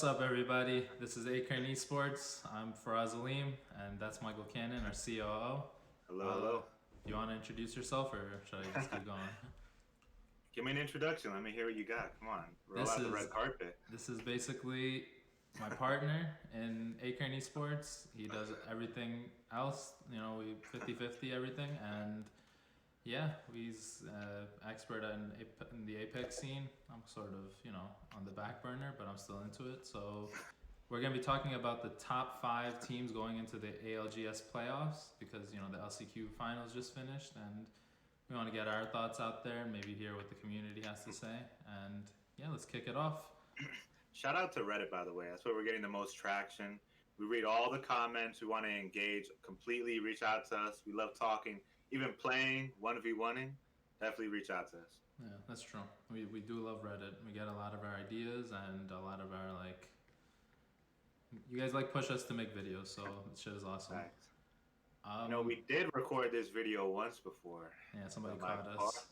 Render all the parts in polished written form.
What's up, everybody? This is Acorn Esports. I'm Faraz Aleem, and that's Michael Cannon, our COO. Hello, hello. You want to introduce yourself, or should I just keep going? Give me an introduction. Let me hear what you got. Come on, roll out the red carpet. This is basically my partner in Acorn Esports. He does everything else, we 50-50 everything, and yeah, he's expert in the Apex scene. I'm sort of, on the back burner, but I'm still into it. So we're going to be talking about the top 5 teams going into the ALGS playoffs because, the LCQ finals just finished, and we want to get our thoughts out there and maybe hear what the community has to say. And yeah, let's kick it off. Shout out to Reddit, by the way. That's where we're getting the most traction. We read all the comments. We want to engage completely. Reach out to us. We love talking. Even playing 1v1ing, definitely reach out to us. Yeah, that's true. We do love Reddit. We get a lot of our ideas and a lot of our, you guys push us to make videos, so this shit is awesome. Thanks. We did record this video once before. Yeah, somebody caught us.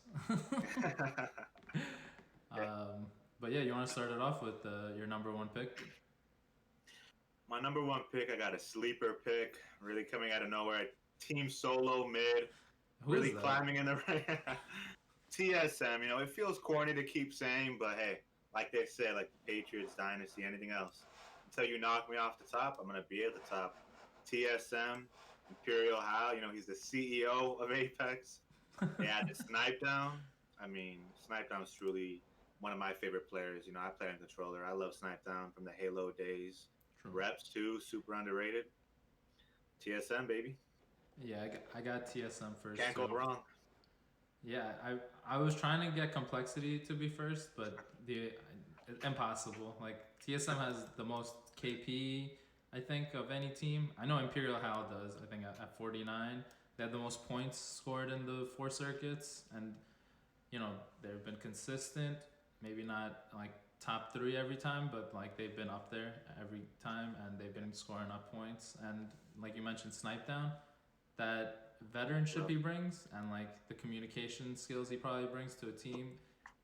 But yeah, you want to start it off with your number 1 pick? My number 1 pick, I got a sleeper pick, really coming out of nowhere. Team solo mid. Who really climbing in the rank. TSM, it feels corny to keep saying, but hey, like they said, like Patriots, Dynasty, anything else. Until you knock me off the top, I'm going to be at the top. TSM, Imperial Hal, he's the CEO of Apex. They had the Snipe Down. Snipe Down is truly one of my favorite players. I play on controller. I love Snipe Down from the Halo days. True. Reps, too, super underrated. TSM, baby. Yeah, I got TSM first. Can't go wrong. Yeah, I was trying to get complexity to be first, but impossible. TSM has the most KP, I think, of any team. I know Imperial Hal does. I think at 49, they had the most points scored in the 4 circuits, and they've been consistent. Maybe not top 3 every time, but they've been up there every time, and they've been scoring up points. And like you mentioned, Snipe Down. That veteranship he brings and the communication skills he probably brings to a team,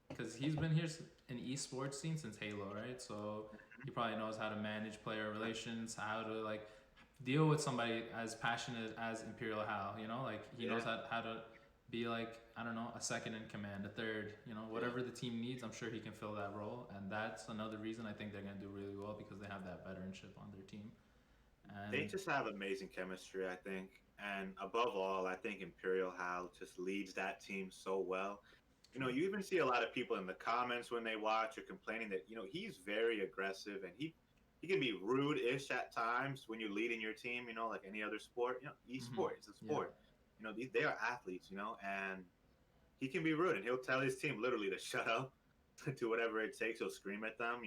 because he's been here in esports scene since Halo, right? So he probably knows how to manage player relations, how to deal with somebody as passionate as Imperial Hal. He knows how to be a second in command, a third, whatever the team needs. I'm sure he can fill that role, and that's another reason I think they're gonna do really well, because they have that veteranship on their team. And they just have amazing chemistry, I think. And above all, I think Imperial Hal just leads that team so well. You even see a lot of people in the comments when they watch are complaining that, he's very aggressive, and he can be rude-ish at times when you're leading your team, like any other sport. Esports is a sport. Yeah. They are athletes, and he can be rude, and he'll tell his team literally to shut up, to do whatever it takes. He'll scream at them,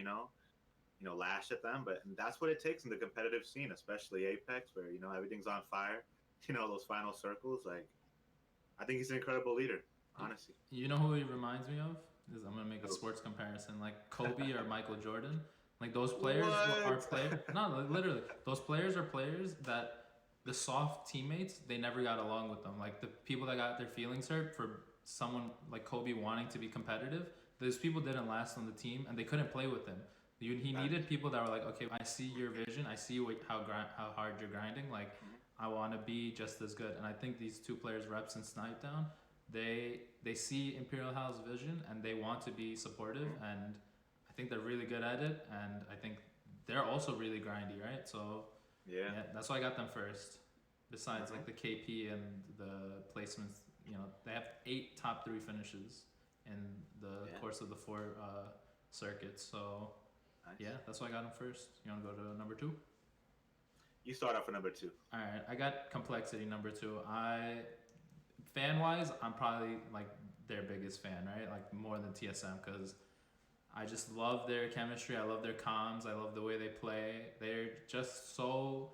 lash at them. But that's what it takes in the competitive scene, especially Apex, where, everything's on fire. Those final circles, I think he's an incredible leader, honestly. You know who he reminds me of? I'm going to make a sports comparison, Kobe or Michael Jordan. Those players are players. No, literally. Those players are players that the soft teammates, they never got along with them. The people that got their feelings hurt for someone like Kobe wanting to be competitive, those people didn't last on the team, and they couldn't play with him. He needed people that were okay, I see your vision. I see how hard you're grinding. I want to be just as good. And I think these 2 players, Reps and Snipe Down, they see Imperial Hal's vision, and they want to be supportive, and I think they're really good at it, and I think they're also really grindy, right? So yeah, that's why I got them first. Besides the KP and the placements, they have 8 top 3 finishes in the course of the 4 circuits. So nice. Yeah, that's why I got them first. You want to go to number 2? You start off with number 2. All right, I got complexity number 2. Fan-wise, I'm probably their biggest fan, right? More than TSM, because I just love their chemistry. I love their comms. I love the way they play. They're just so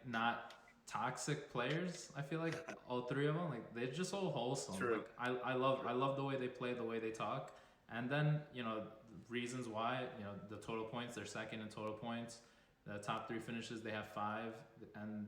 not toxic players. I feel all 3 of them, they're just so wholesome. True. I love the way they play, the way they talk, and then reasons why. The total points, they're second in total points. The top 3 finishes, they have 5, and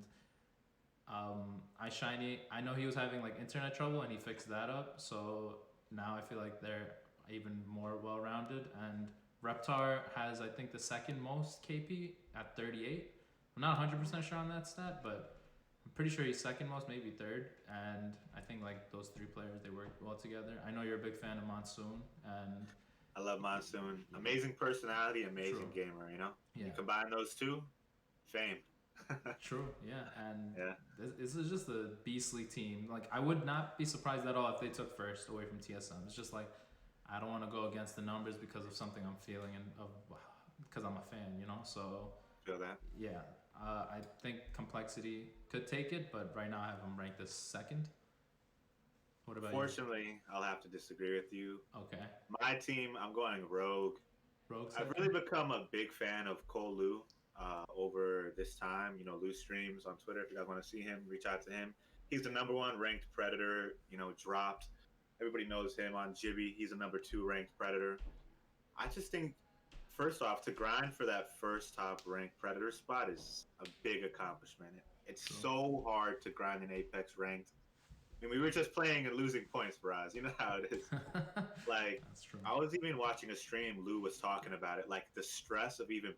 I know he was having internet trouble, and he fixed that up. So now I feel they're even more well-rounded, and Reptar has, I think, the second most KP at 38. I'm not 100% sure on that stat, but I'm pretty sure he's second most, maybe third. And I think like those three players, they work well together. I know you're a big fan of Monsoon, and I love Monsoon. Amazing personality, true, amazing gamer. You know, you yeah, combine those two, fame. true, yeah. And Yeah. this is just a beastly team. Like I would not be surprised at all if they took first away from TSM. It's just like I don't want to go against the numbers because of something I'm feeling and of because I'm a fan, you know. So Feel that. yeah, I think Complexity could take it, but right now I have them ranked as second. What about you? Fortunately, I'll have to disagree with you. Okay, My team, I'm going Rogue. Rogue I've second. really become a big fan of Cole Lu over this time. You know, Lu streams on Twitter. If you guys want to see him, reach out to him. He's the number one ranked Predator, you know, dropped. Everybody knows him on Jibby. He's a number two ranked Predator. I just think, first off, to grind for that first top ranked Predator spot is a big accomplishment. It's True. so hard to grind in Apex ranked. I mean, we were just playing and losing points, Faraz. You know how it is. Like, That's true. I was even watching a stream. Lou was talking about it. Like the stress of even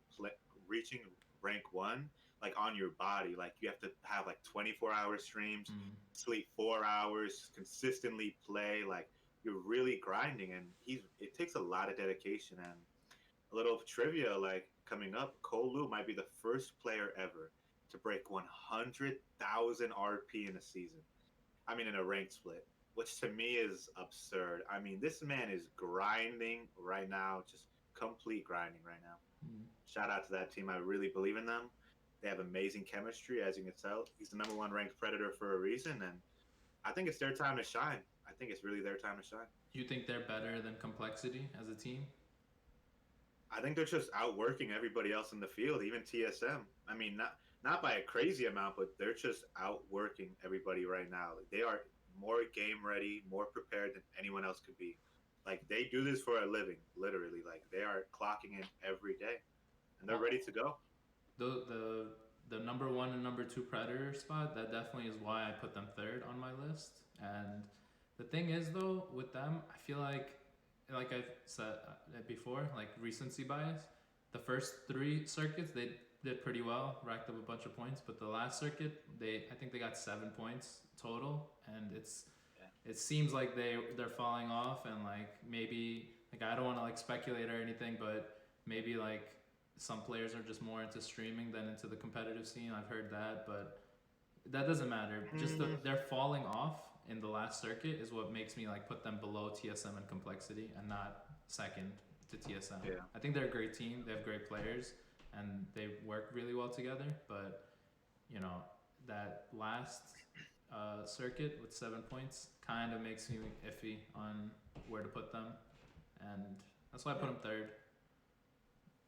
reaching rank one, like on your body. Like you have to have like 24-hour streams, Mm. sleep 4 hours, consistently play. Like you're really grinding, and it takes a lot of dedication. And a little trivia, like coming up, Cole Lou might be the first player ever to break 100,000 RP in a season. I mean, in a ranked split, which to me is absurd. I mean, this man is grinding right now, just complete grinding right now. Mm. Shout out to that team. I really believe in them. They have amazing chemistry, as you can tell. He's the number one ranked Predator for a reason, and I think it's their time to shine. I think it's really their time to shine. You think they're better than Complexity as a team? I think they're just outworking everybody else in the field, even TSM. I mean, not by a crazy amount, but they're just outworking everybody right now. Like, they are more game ready, more prepared than anyone else could be. Like they do this for a living, literally. Like they are clocking in every day, and they're Well, ready to go. the number one and number two Predator spot, that definitely is why I put them third on my list. And the thing is, though, with them, I feel like I've said before, like recency bias. The first three circuits they did pretty well, racked up a bunch of points, but the last circuit I think they got 7 points total, and it seems like they're falling off, and like maybe like I don't want to like speculate or anything, but maybe like some players are just more into streaming than into the competitive scene. I've heard that, but that doesn't matter. Just they're falling off in the last circuit is what makes me like put them below TSM and Complexity and not second to TSM. Yeah. I think they're a great team. They have great players and they work really well together. But you know that last circuit with 7 points kind of makes me iffy on where to put them, and that's why I put them third.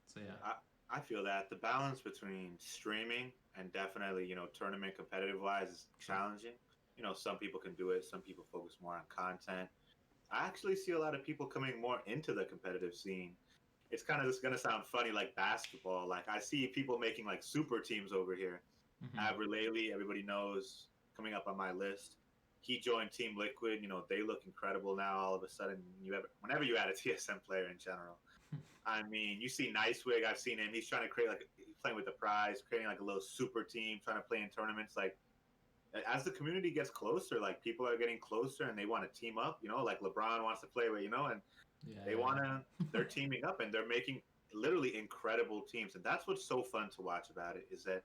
So yeah. I feel that the balance between streaming and definitely, you know, tournament competitive wise is challenging. You know, some people can do it, some people focus more on content. I actually see a lot of people coming more into the competitive scene. It's kind of just gonna sound funny like basketball. Like I see people making like super teams over here. Mm-hmm. Avril, everybody knows, coming up on my list. He joined Team Liquid. You know, they look incredible now. All of a sudden, whenever you add a TSM player in general, I mean, you see Nicewig. I've seen him. He's trying to create like he's playing with the prize, creating like a little super team, trying to play in tournaments. Like as the community gets closer, like people are getting closer and they want to team up. You know, like LeBron wants to play with, you know, and Yeah. they want to. They're teaming up and they're making literally incredible teams. And that's what's so fun to watch about it is that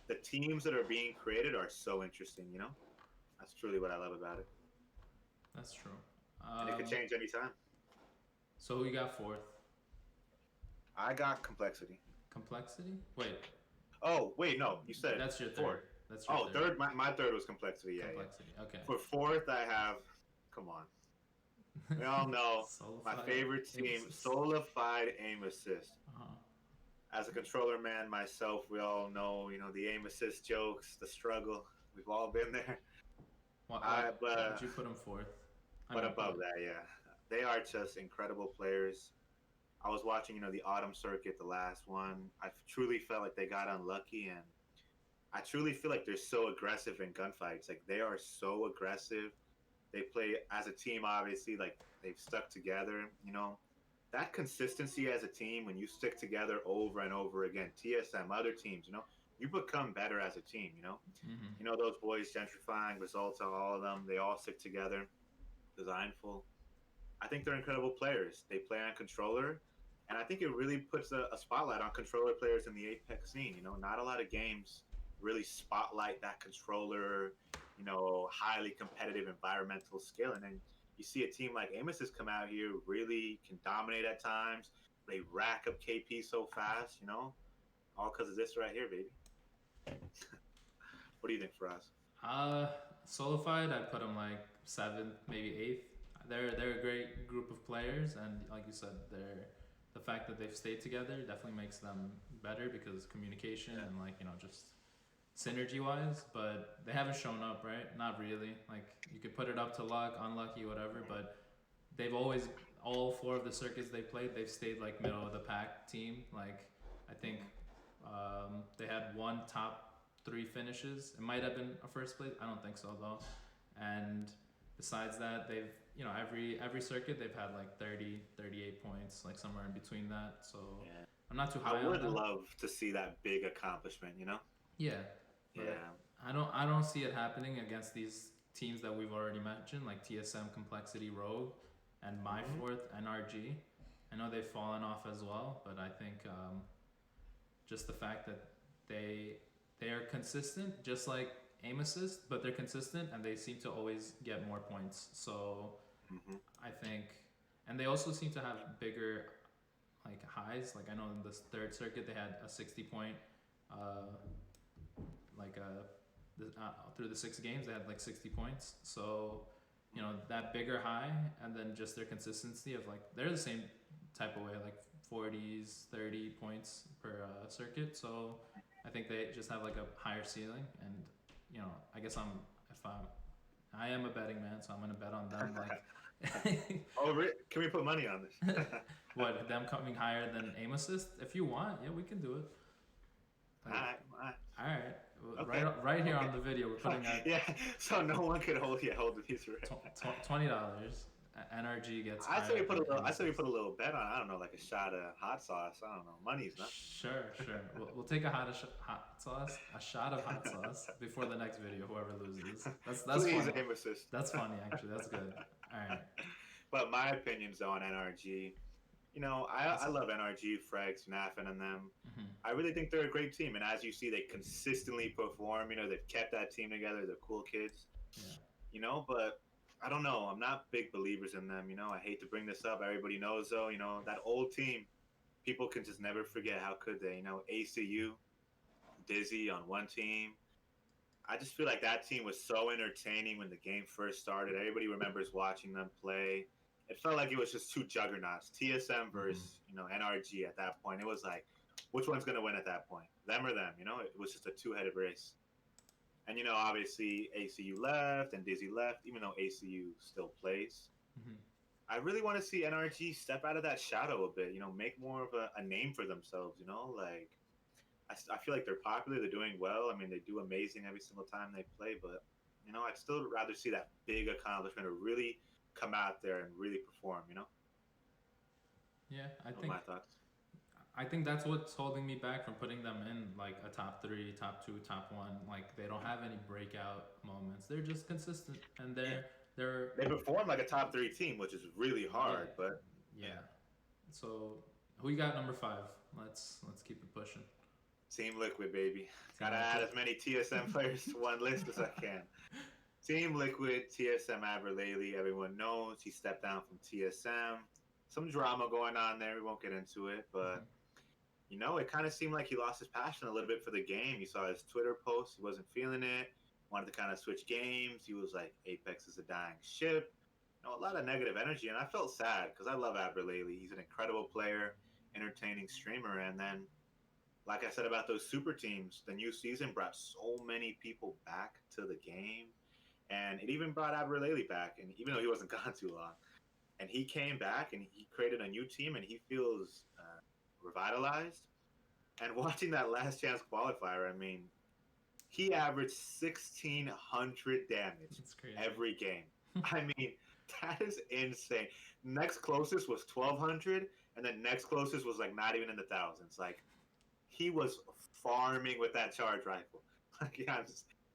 the teams that are being created are so interesting. You know, that's truly what I love about it. That's true. And it could change anytime. So who you got fourth? I got complexity. Complexity? Wait. Oh wait, no, you said That's your third. fourth. That's your third. My third was complexity. Yeah, Complexity. yeah. Okay. For fourth, I have. Come on. We all know my Solidified favorite aim team, assist. Solidified Aim Assist. Uh-huh. As a controller man myself, we all know, you know, the aim assist jokes, the struggle. We've all been there. Why But did you put him fourth? above that, yeah, they are just incredible players. I was watching, you know, the autumn circuit, the last one. I truly felt like they got unlucky, and I truly feel like they're so aggressive in gunfights. Like they are so aggressive. They play as a team, obviously. Like they've stuck together, you know. that consistency as a team, when you stick together over and over again, TSM, other teams, you become better as a team. Hmm. Those boys, Gentrifying, Resulta, all of them, they all stick together, designful. I think they're incredible players. They play on controller, and I think it really puts a spotlight on controller players in the Apex scene. Not a lot of games really spotlight that controller, highly competitive environmental skill. And then you see a team like Amos has come out here, really can dominate at times. They rack up KP so fast, all because of this right here, baby. What do you think for us? Uh, Solified, I'd put them like seventh, maybe eighth. They're a great group of players, and like you said, the fact that they've stayed together definitely makes them better because communication and like just synergy wise. But they haven't shown up, right? Not really. Like you could put it up to luck, unlucky, whatever. But they've always all four of the circuits they played, they've stayed like middle of the pack team. Like I think they had one top three finishes. It might have been a first place. I don't think so though. And besides that, they've every circuit they've had like 30, 38 points, like somewhere in between that. So Yeah. I'm not too high I would on them. love to see that big accomplishment. Yeah, but Yeah. I don't see it happening against these teams that we've already mentioned, like TSM, Complexity, Rogue, and My Fourth, NRG. I know they've fallen off as well, but I think just the fact that they are consistent, just like aim assist, but they're consistent and they seem to always get more points. So hmm I think, and they also seem to have bigger like highs. Like I know in this third circuit they had a 60 point, like through the 6 games they had like 60 points. So that bigger high, and then just their consistency of like they're the same type of way, like 40s, 30 points per circuit. So I think they just have like a higher ceiling, and I guess I am a betting man, so I'm gonna bet on them. Like, Oh, can we put money on this? what, them coming higher than aim assist? If you want, yeah, we can do it. Like, All right. all right, Okay. right here Okay. on the video, we're putting out Yeah, so no one could hold these. $20. NRG gets. I say we higher put a than little. aim I say we assist. put a little bet on. I don't know, like a shot of hot sauce. I don't know. Money's not. Sure. We'll take a hot sauce, a shot of hot sauce before the next video. Whoever loses, that's Please funny. aim assist. That's funny actually. That's good. All right. But my opinions on NRG. I love NRG, Frags, Naffin, and them. Mm-hmm. I really think they're a great team, and as you see, they consistently perform. They've kept that team together. They're cool kids. Yeah. But I don't know. I'm not big believers in them. I hate to bring this up. Everybody knows though. That old team. People can just never forget. How could they? ACU, Dizzy on one team. I just feel like that team was so entertaining when the game first started. Everybody remembers watching them play. It felt like it was just two juggernauts, TSM versus NRG at that point. It was like, which one's gonna win at that point? Them or them? It was just a two-headed race. And obviously ACU left and Dizzy left, even though ACU still plays. Mm-hmm. I really want to see NRG step out of that shadow a bit. Make more of a name for themselves. Like I feel like they're popular, they're doing well. I mean, they do amazing every single time they play, but I'd still rather see that big accomplishment or really come out there and really perform. Yeah, My thoughts. I think that's what's holding me back from putting them in like a top three, top two, top one. Like they don't have any breakout moments. They're just consistent, and they perform like a top three team, which is really hard. Yeah. But yeah. So who you got number 5? Let's keep it pushing. Team Liquid, baby. Team Gotta add Liquid. as many TSM players to one list as I can. Team Liquid, TSM Aberlele. Everyone knows he stepped down from TSM. Some drama going on there. We won't get into it, but it kind of seemed like he lost his passion a little bit for the game. You saw his Twitter post. He wasn't feeling it. Wanted to kind of switch games. He was like, Apex is a dying ship. A lot of negative energy, and I felt sad because I love Aberlele. He's an incredible player, entertaining streamer, and then, like I said about those super teams, the new season brought so many people back to the game, and it even brought Aberlele back, and even though he wasn't gone too long. And he came back, and he created a new team, and he feels revitalized. And watching that last chance qualifier, I mean, he averaged 1,600 damage It's crazy. every game. I mean, That is insane. Next closest was 1,200, and then next closest was like not even in the thousands. Like he was farming with that charge rifle. Like yeah,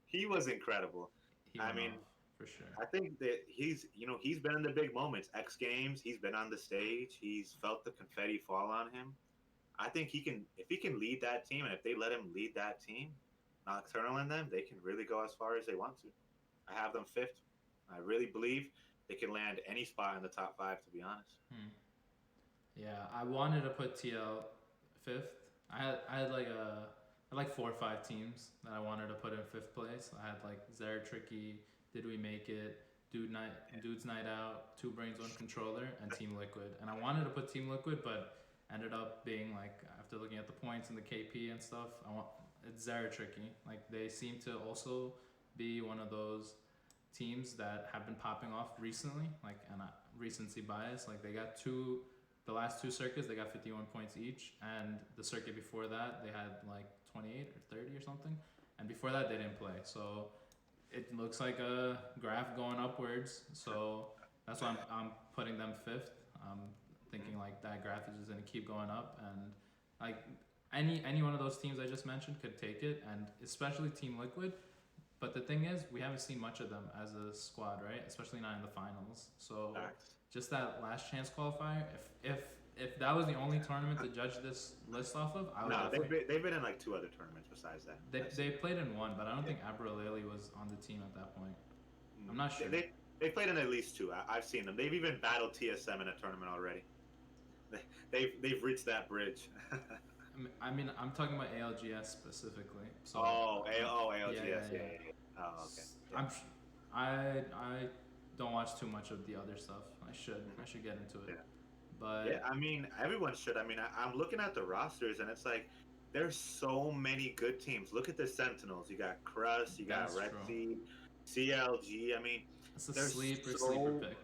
he was incredible. He I went mean, off for sure. I think that he's been in the big moments, X Games. He's been on the stage. He's felt the confetti fall on him. I think he can, if he can lead that team, and if they let him lead that team, Nocturnal and them, they can really go as far as they want to. I have them fifth. I really believe they can land any spot in the top five. To be honest. Hmm. Yeah, I wanted to put TL fifth. I had like 4 or 5 teams that I wanted to put in fifth place. I had like Zara Tricky, Did We Make It, Dude's Night Out, Two Brains One Controller, and Team Liquid. And I wanted to put Team Liquid, but ended up being like after looking at the points and the KP and stuff, it's Zara Tricky. Like they seem to also be one of those teams that have been popping off recently, like and recency bias. Like they got the last 2 circuits, they got 51 points each, and the circuit before that, they had like 28 or 30 or something, and before that, they didn't play. So it looks like a graph going upwards. So that's why I'm putting them fifth. I'm thinking like that graph is just gonna keep going up, and like any one of those teams I just mentioned could take it, and especially Team Liquid. But the thing is, we haven't seen much of them as a squad, right? Especially not in the finals. So Facts. just that last chance qualifier. If that was the only tournament to judge this list off of, I would. No, they've been in like 2 other tournaments besides that. They played in one, but I don't think Abraleli was on the team at that point. I'm not sure. They played in at least 2. I've seen them. They've even battled TSM in a tournament already. They've reached that bridge. I mean, I'm talking about ALGS specifically. So, ALGS. Yeah. Oh, okay. Yeah. I don't watch too much of the other stuff. I should get into it. Yeah. But yeah, I mean, everyone should. I mean, I'm looking at the rosters, and it's like there's so many good teams. Look at the Sentinels. You got Crust. You got Red Seed, CLG. I mean, it's a there's sleeper pick.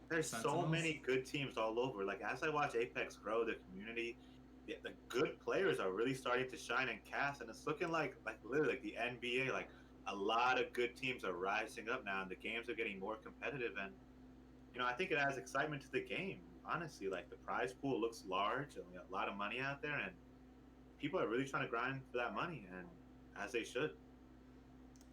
There's Sentinels? so many good teams all over. Like as I watch Apex grow, the community, the good players are really starting to shine and cast, and it's looking like literally like the NBA. Like a lot of good teams are rising up now, and the games are getting more competitive. And I think it adds excitement to the game. Honestly, like the prize pool looks large, and we got a lot of money out there, and people are really trying to grind for that money, and as they should.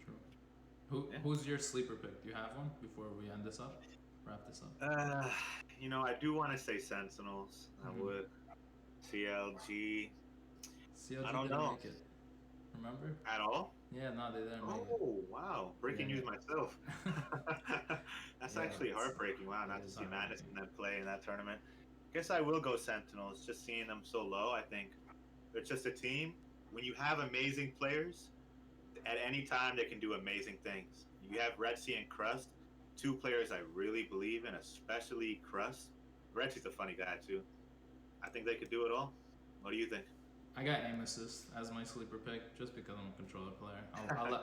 True. Who's your sleeper pick? Do you have one before we end this up? Wrap this up. I do want to say Sentinels. I would. CLG. I don't know. Make it. Remember? At all? Yeah, no, they didn't make it. Oh, wow. Breaking news myself. That's actually heartbreaking. Wow, not to see Madness and them play in that tournament. Guess I will go Sentinels, just seeing them so low. I think they're just a team. When you have amazing players, at any time they can do amazing things. You have Red Sea and Crust, 2 players I really believe in, especially Crust. Red Sea's a funny guy, too. I think they could do it all. What do you think? I got Aim Assist as my sleeper pick just because I'm a controller player.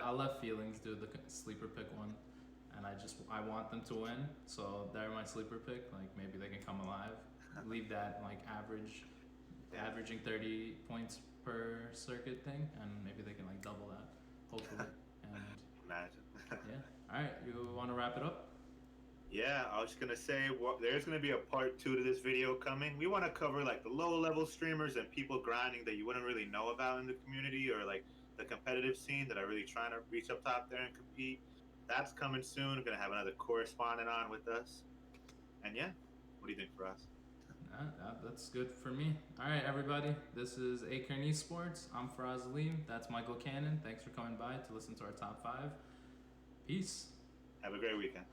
I'll let Feelings do the sleeper pick one, and I want them to win, so they're my sleeper pick. Like maybe they can come alive, leave that like averaging 30 points per circuit thing, and maybe they can like double that, hopefully. And imagine. Yeah. All right, you want to wrap it up? Yeah, I was just gonna say there's gonna be a part 2 to this video coming. We want to cover like the low-level streamers and people grinding that you wouldn't really know about in the community, or like the competitive scene that are really trying to reach up top there and compete. That's coming soon. We're gonna have another correspondent on with us. And yeah, what do you think for us? That's good for me. All right, everybody. This is Acorn Esports. I'm Faraz Aleem. That's Michael Cannon. Thanks for coming by to listen to our top 5. Peace. Have a great weekend.